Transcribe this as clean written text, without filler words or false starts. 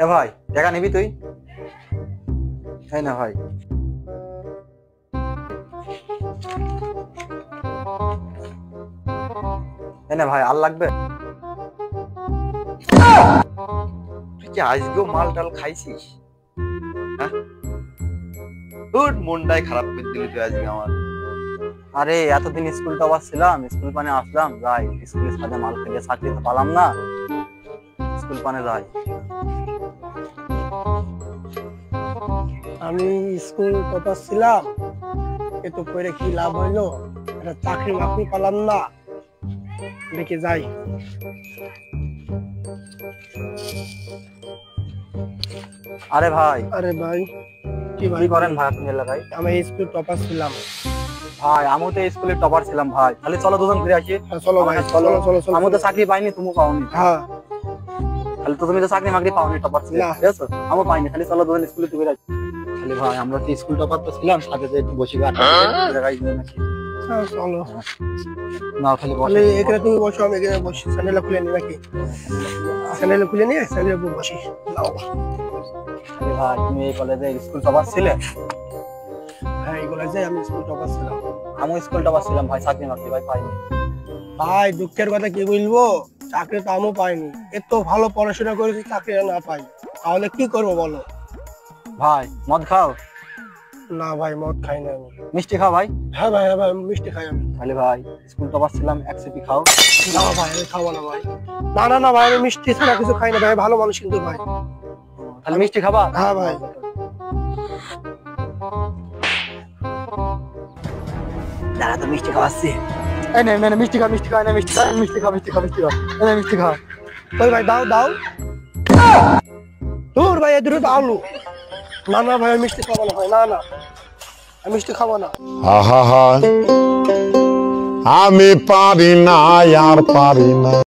এ ভাই টাকা নিবি তুই? তাই না ভাই? তাই না ভাই, আর লাগবে? তুই কি আজকেও মাল টাল খাইছিস? হ্যাঁ, তোর মনটাই খারাপ করে দিলি তুই আজকে আমার। আরে এতদিন স্কুল টপার ছিলাম, স্কুল পানে আসলাম, যাই স্কুলের সাথে মাল খেলে চাকরি তো পালাম না, স্কুল পানে যাই। আমি স্কুল টপার ছিলাম, এত করে কি লাভ হইলো? একটা চাকরি বাকরি পেলাম না, দেখে যাই। আরে ভাই, আরে ভাই, কি ভাই কি করেন ভাই আপনি এলাকায়? আমি স্কুল টপার ছিলাম। ভাই আমিও তো স্কুলের টপার ছিলাম ভাই, তাহলে চলো দুজন ঘুরে আসি। চলো ভাই, চলো চলো চলো চলো। আমি তো চাকরি পাইনি, তুমি পাওনি। হ্যাঁ, তাহলে তো তুমি তো চাকরি মাকরি পাওনি, টপার ছিলে, না। ঠিক আছে? আমিও পাইনি, খালি চলো দুজন স্কুলে ঘুরে আসি। তাহলে ভাই আমরা তো স্কুল টপার তো ছিলাম, সাথে যে একটু বসি গাছ জায়গায় নাকি। হ্যাঁ, চলো। না খালি বসে। তাহলে এখানে তুমি বসো, আমি এখানে বসি। স্যান্ডেল খুলে নি নাকি? স্যান্ডেল খুলে নিয়ে স্যান্ডেল বসি। নাও। তাহলে ভাই তুমি এই কলেজে স্কুল টপার ছিলে? হ্যাঁ, এইগুলো যে আমি স্কুল টপার ছিলাম। আমিও স্কুল টপার ছিলাম ভাই, চাকরি মাকরি ভাই পাইনি। ভাই দুঃখের কথা কি বলবো, চাকরি তো আমিও পাইনি। এত ভালো পড়াশোনা করেছি, চাকরি না পাই, তাহলে কি করবো বলো? ভাই মদ খাও? না ভাই, মদ খাই না আমি। মিষ্টি খাও ভাই? হ্যাঁ ভাই, হ্যাঁ ভাই, মিষ্টি খাই আমি। তাহলে ভাই স্কুল টপার ছিলাম, এক সিপি খাও। না ভাই, আমি খাবো না ভাই। না না না ভাই, আমি মিষ্টি ছাড়া কিছু খাই না ভাই, ভালো মানুষ কিন্তু ভাই। তাহলে মিষ্টি খাবা? হ্যাঁ ভাই। দাঁড়া তো মিষ্টি খাওয়াচ্ছি। এই নে নে মিষ্টি খা, মিষ্টি খা, না মিষ্টি খা, মিষ্টি খা, মিষ্টি খা, মিষ্টি খা, এই মিষ্টি খা। ওই ভাই দাও দাও। দূর ভাই, এদূর তো আলু। না না ভাই, আমি মিষ্টি খাবো না ভাই, না না, আমি মিষ্টি খাবো না। আহা, আমি পারি না, আর পারি না।